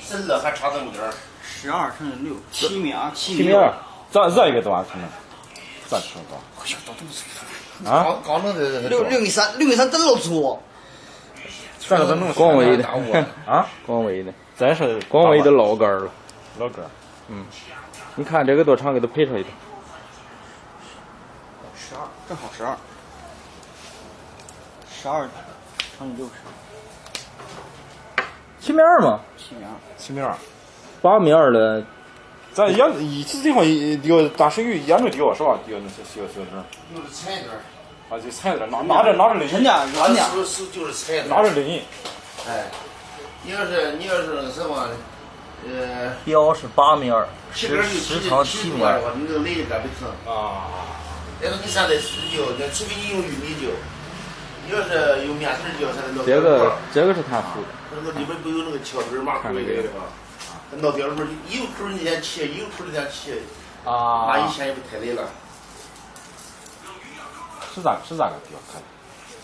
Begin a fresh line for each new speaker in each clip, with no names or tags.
12还差这么点儿。
12乘6，7米啊，7米
7.2，
这一个多少可能？这吃多？
哎呀，到这么粗！
啊，
刚弄的
6米3，6米3真老粗。
这个都弄
光威的
啊，
光威的，
真是
光威的老杆儿了。
老哥。
你看这个多长，给它配上一点。
12，正好12乘以60。
7.2嘛
7米2。
，8米2的，
咱沿一次地方有大水鱼沿着钓是吧？钓那些小这。
有的菜点儿。
啊，就踩着拿着拎。
人家软点。
就是菜
拿着拎。
哎，你要是那什么，
标是8米2，
这边
时长7米2。
的话，你这个累的干不成。
啊。
但是你现在是钓，除非你用玉米钓，你要是用面条钓，现在
这个是看数。
那个里边不有那个翘嘴马口的啊？闹钓里边有口你先切，有口你先切。
啊。
那以前也不太累了。
是咋个钓？看，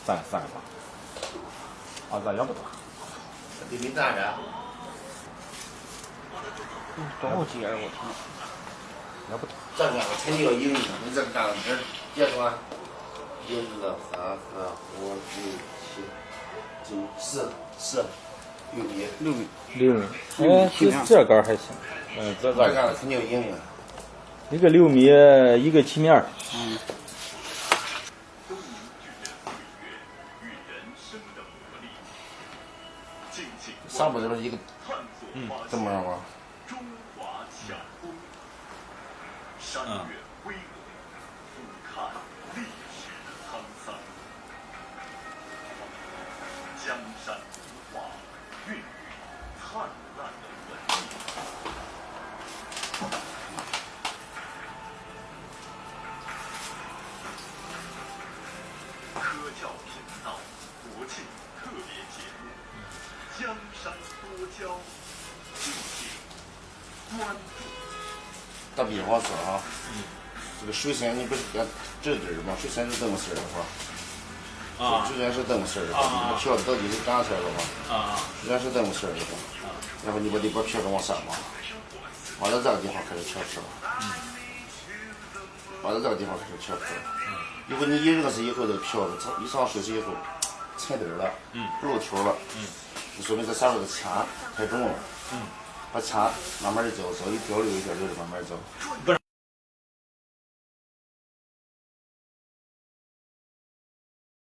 咱个吧。啊，咱也不多。
得没咱着。
多少节我天！
也不多。
这个肯定要赢的，你这个干了别说1、2、3、4、5、6、7、8、9、10、6米。
6米。哎，这杆还行。
这
干了肯定要赢的。
一个6米，一个7米2。
上边这边一个，这么样吧。
江山文化孕育灿烂的文艺。科教频道国庆特别节目《江山多娇》，敬请关注。
打比方说啊，这个首先你不是要这底儿吗？首先是这么事儿的话。
啊，
首先是这么事儿的话，你把票子到底是干事儿了吗？
啊，
首先是这么事儿的话，然后你把票子往上嘛，往到这个地方开始切票，往到这个地方开始切票，以后你一认识以后，这个票子一上手机以后，踩底儿了，露条了，就说明这上面的钱太重了，把钱慢慢的交，一点溜一点溜的慢慢交。